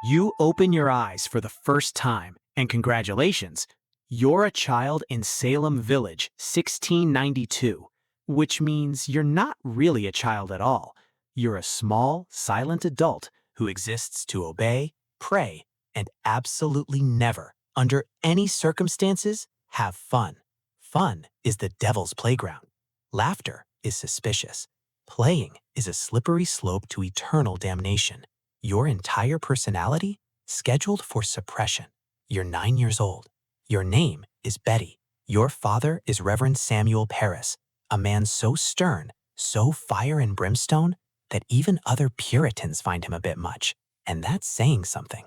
You open your eyes for the first time, and congratulations, you're a child in Salem Village, 1692, which means you're not really a child at all. You're a small, silent adult who exists to obey, pray, and absolutely never, under any circumstances, have fun. Fun is the devil's playground. Laughter is suspicious. Playing is a slippery slope to eternal damnation. Your entire personality scheduled for suppression. You're 9 years old. Your name is Betty. Your father is Reverend Samuel Paris, a man so stern, so fire and brimstone, that even other Puritans find him a bit much. And that's saying something.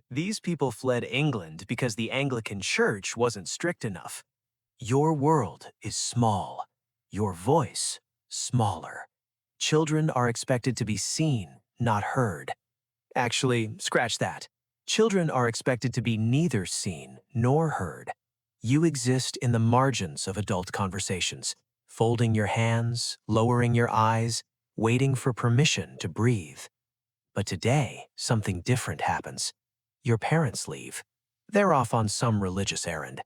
These people fled England because the Anglican Church wasn't strict enough. Your world is small. Your voice, smaller. Children are expected to be seen, not heard. Actually, scratch that. Children are expected to be neither seen nor heard. You exist in the margins of adult conversations, folding your hands, lowering your eyes, waiting for permission to breathe. But today, something different happens. Your parents leave. They're off on some religious errand,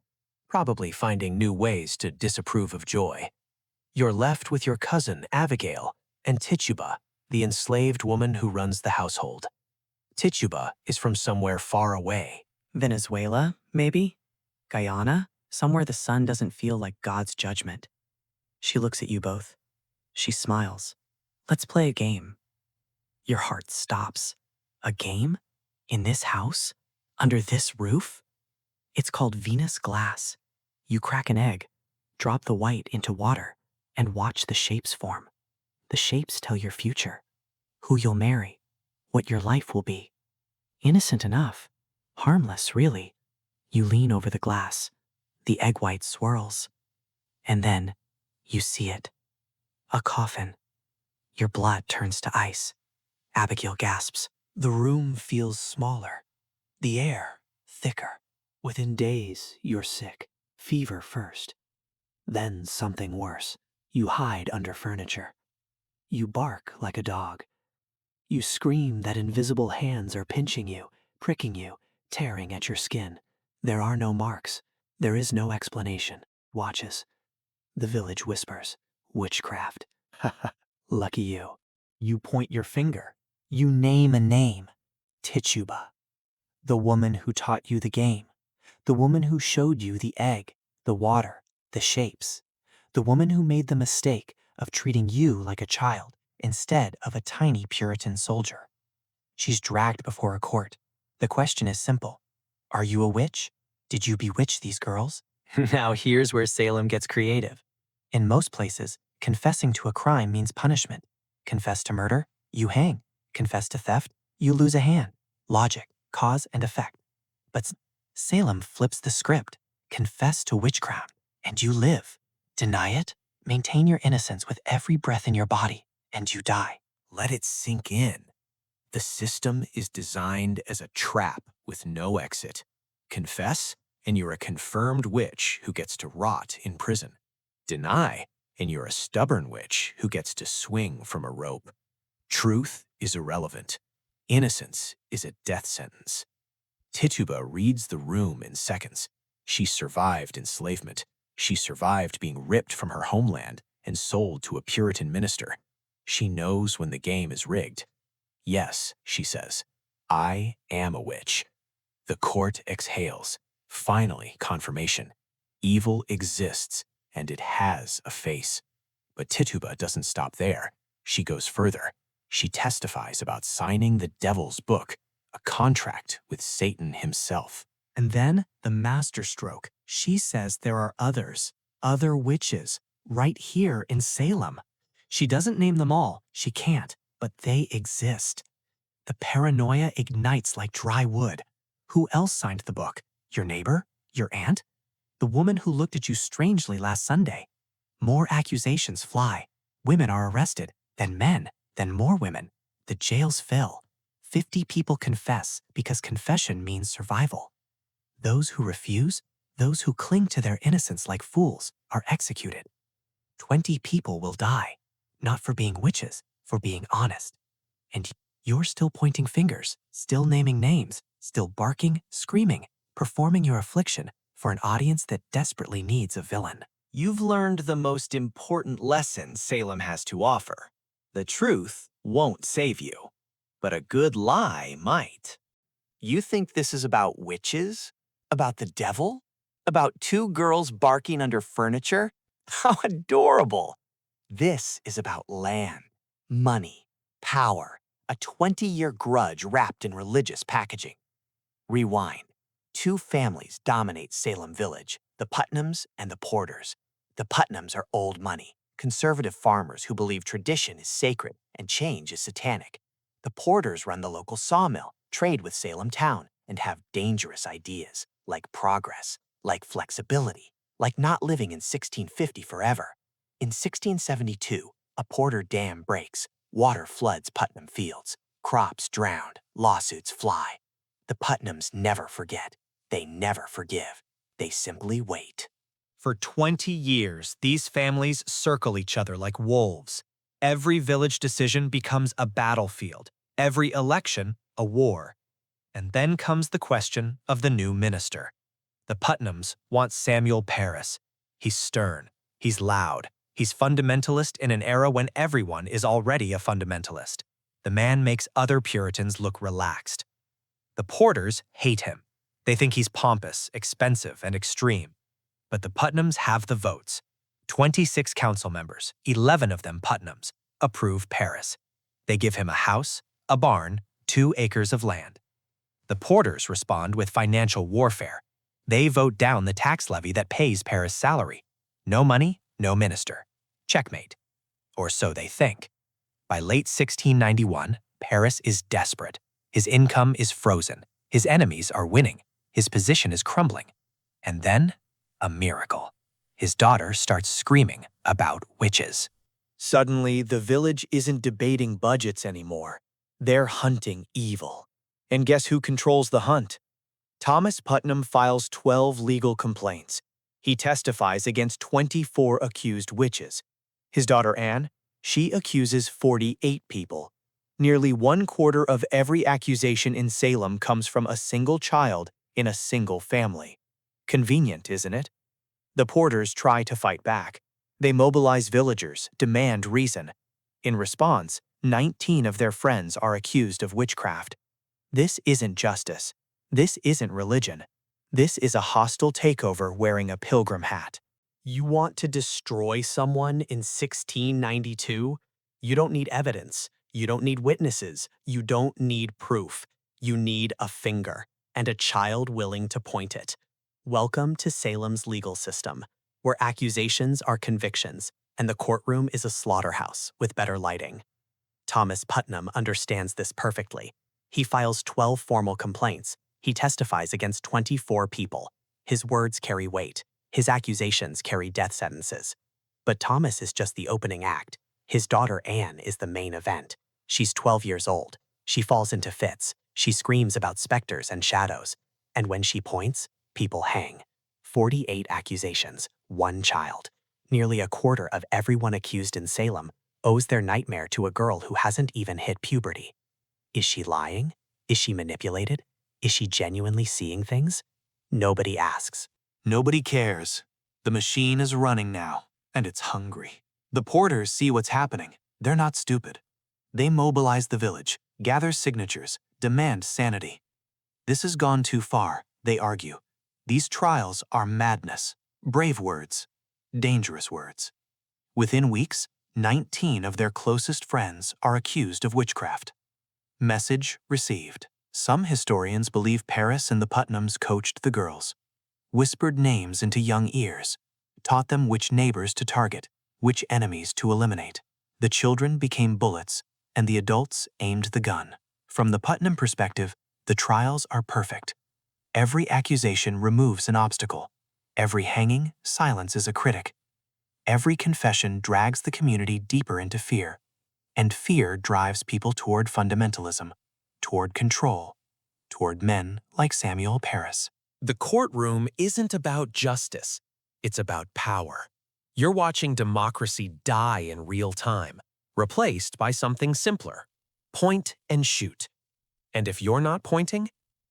probably finding new ways to disapprove of joy. You're left with your cousin, Abigail, and Tituba, the enslaved woman who runs the household. Tituba is from somewhere far away. Venezuela, maybe? Guyana? Somewhere the sun doesn't feel like God's judgment. She looks at you both. She smiles. Let's play a game. Your heart stops. A game? In this house? Under this roof? It's called Venus glass. You crack an egg, drop the white into water, and watch the shapes form. The shapes tell your future, who you'll marry, what your life will be. Innocent enough, harmless, really. You lean over the glass. The egg white swirls. And then you see it. A coffin. Your blood turns to ice. Abigail gasps. The room feels smaller. The air thicker. Within days, you're sick. Fever first. Then something worse. You hide under furniture. You bark like a dog. You scream that invisible hands are pinching you, pricking you, tearing at your skin. There are no marks. There is no explanation. Watches. The village whispers. Witchcraft. Lucky you. You point your finger. You name a name. Tituba. The woman who taught you the game. The woman who showed you the egg, the water, the shapes. The woman who made the mistake of treating you like a child instead of a tiny Puritan soldier. She's dragged before a court. The question is simple. Are you a witch? Did you bewitch these girls? Now here's where Salem gets creative. In most places, confessing to a crime means punishment. Confess to murder, you hang. Confess to theft, you lose a hand. Logic, cause and effect. But Salem flips the script. Confess to witchcraft, and you live. Deny it, maintain your innocence with every breath in your body, and you die. Let it sink in. The system is designed as a trap with no exit. Confess, and you're a confirmed witch who gets to rot in prison. Deny, and you're a stubborn witch who gets to swing from a rope. Truth is irrelevant. Innocence is a death sentence. Tituba reads the room in seconds. She survived enslavement. She survived being ripped from her homeland and sold to a Puritan minister. She knows when the game is rigged. Yes, she says, I am a witch. The court exhales. Finally, confirmation. Evil exists, and it has a face. But Tituba doesn't stop there. She goes further. She testifies about signing the devil's book, a contract with Satan himself. And then the masterstroke. She says there are others, other witches, right here in Salem. She doesn't name them all. She can't, but they exist. The paranoia ignites like dry wood. Who else signed the book? Your neighbor? Your aunt? The woman who looked at you strangely last Sunday? More accusations fly. Women are arrested, then men, then more women. The jails fill. 50 people confess because confession means survival. Those who refuse, those who cling to their innocence like fools, are executed. 20 people will die, not for being witches, for being honest. And You're still pointing fingers, still naming names, still barking, screaming, performing your affliction for an audience that desperately needs a villain. You've learned the most important lesson Salem has to offer. The truth won't save you, but a good lie might. You think this is about witches? About the devil? About two girls barking under furniture? How adorable! This is about land, money, power, a 20-year grudge wrapped in religious packaging. Rewind. Two families dominate Salem Village, the Putnams and the Porters. The Putnams are old money, conservative farmers who believe tradition is sacred and change is satanic. The Porters run the local sawmill, trade with Salem town, and have dangerous ideas, like progress, like flexibility, like not living in 1650 forever. In 1672, a Porter dam breaks, water floods Putnam fields, crops drowned, lawsuits fly. The Putnams never forget. They never forgive. They simply wait. For 20 years, these families circle each other like wolves. Every village decision becomes a battlefield, every election a war. And then comes the question of the new minister. The Putnams want Samuel Parris. He's stern, he's loud, he's fundamentalist in an era when everyone is already a fundamentalist. The man makes other Puritans look relaxed. The Porters hate him. They think he's pompous, expensive, and extreme. But the Putnams have the votes. 26 council members, 11 of them Putnams, approve Parris. They give him a house, a barn, 2 acres of land. The Porters respond with financial warfare. They vote down the tax levy that pays Parris' salary. No money, no minister. Checkmate. Or so they think. By late 1691, Parris is desperate. His income is frozen. His enemies are winning. His position is crumbling. And then, a miracle. His daughter starts screaming about witches. Suddenly, the village isn't debating budgets anymore. They're hunting evil. And guess who controls the hunt? Thomas Putnam files 12 legal complaints. He testifies against 24 accused witches. His daughter Anne, she accuses 48 people. Nearly 1/4 of every accusation in Salem comes from a single child in a single family. Convenient, isn't it? The Porters try to fight back. They mobilize villagers, demand reason. In response, 19 of their friends are accused of witchcraft. This isn't justice. This isn't religion. This is a hostile takeover wearing a pilgrim hat. You want to destroy someone in 1692? You don't need evidence. You don't need witnesses. You don't need proof. You need a finger and a child willing to point it. Welcome to Salem's legal system, where accusations are convictions and the courtroom is a slaughterhouse with better lighting. Thomas Putnam understands this perfectly. He files 12 formal complaints. He testifies against 24 people. His words carry weight. His accusations carry death sentences. But Thomas is just the opening act. His daughter Anne is the main event. She's 12 years old. She falls into fits. She screams about specters and shadows. And when she points, people hang. 48 accusations, 1 child. Nearly 1/4 of everyone accused in Salem owes their nightmare to a girl who hasn't even hit puberty. Is she lying? Is she manipulated? Is she genuinely seeing things? Nobody asks. Nobody cares. The machine is running now, and it's hungry. The Porters see what's happening. They're not stupid. They mobilize the village, gather signatures, demand sanity. This has gone too far, they argue. These trials are madness. Brave words. Dangerous words. Within weeks, 19 of their closest friends are accused of witchcraft. Message received. Some historians believe Parris and the Putnams coached the girls, whispered names into young ears, taught them which neighbors to target, which enemies to eliminate. The children became bullets, and the adults aimed the gun. From the Putnam perspective, the trials are perfect. Every accusation removes an obstacle. Every hanging silences a critic. Every confession drags the community deeper into fear, and fear drives people toward fundamentalism, toward control, toward men like Samuel Parris. The courtroom isn't about justice. It's about power. You're watching democracy die in real time, replaced by something simpler. Point and shoot. And if you're not pointing,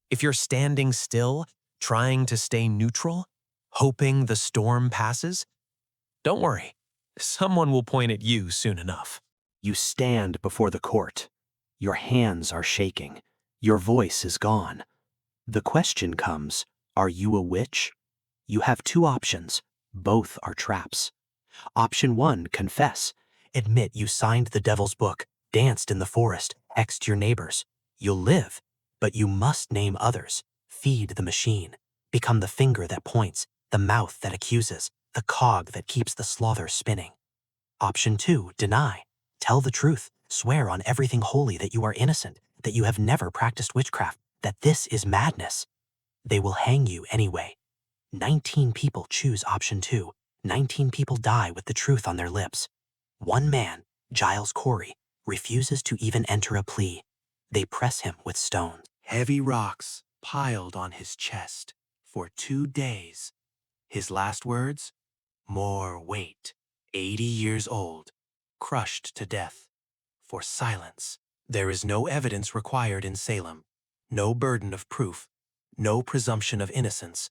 if you're standing still, trying to stay neutral, hoping the storm passes, don't worry. Someone will point at you soon enough. You stand before the court. Your hands are shaking. Your voice is gone. The question comes, are you a witch? You have two options. Both are traps. Option 1, confess. Admit you signed the devil's book, danced in the forest, hexed your neighbors. You'll live, but you must name others. Feed the machine. Become the finger that points, the mouth that accuses, the cog that keeps the slaughter spinning. Option 2, deny. Tell the truth. Swear on everything holy that you are innocent, that you have never practiced witchcraft, that this is madness. They will hang you anyway. 19 people choose option 2. 19 people die with the truth on their lips. One man, Giles Corey, refuses to even enter a plea. They press him with stones. Heavy rocks piled on his chest for 2 days. His last words? More weight. 80 years old, crushed to death. For silence. There is no evidence required in Salem. No burden of proof. No presumption of innocence.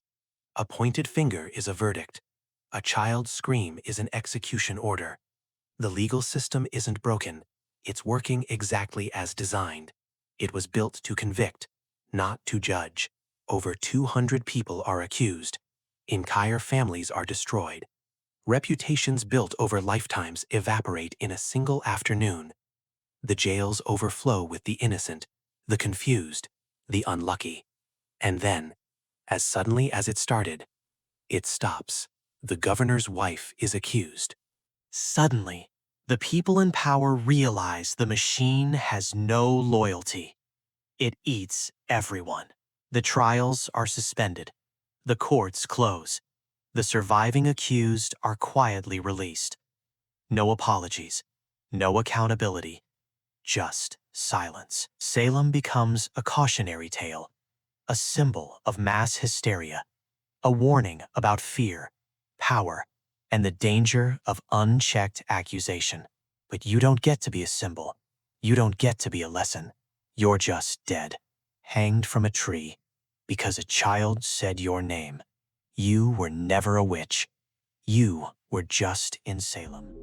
A pointed finger is a verdict. A child's scream is an execution order. The legal system isn't broken. It's working exactly as designed. It was built to convict, not to judge. Over 200 people are accused. Entire families are destroyed. Reputations built over lifetimes evaporate in a single afternoon. The jails overflow with the innocent, the confused, the unlucky. And then, as suddenly as it started, it stops. The governor's wife is accused. Suddenly, the people in power realize the machine has no loyalty. It eats everyone. The trials are suspended. The courts close. The surviving accused are quietly released. No apologies, no accountability, just silence. Salem becomes a cautionary tale, a symbol of mass hysteria, a warning about fear, power, and the danger of unchecked accusation. But you don't get to be a symbol. You don't get to be a lesson. You're just dead, hanged from a tree, because a child said your name. You were never a witch. You were just in Salem.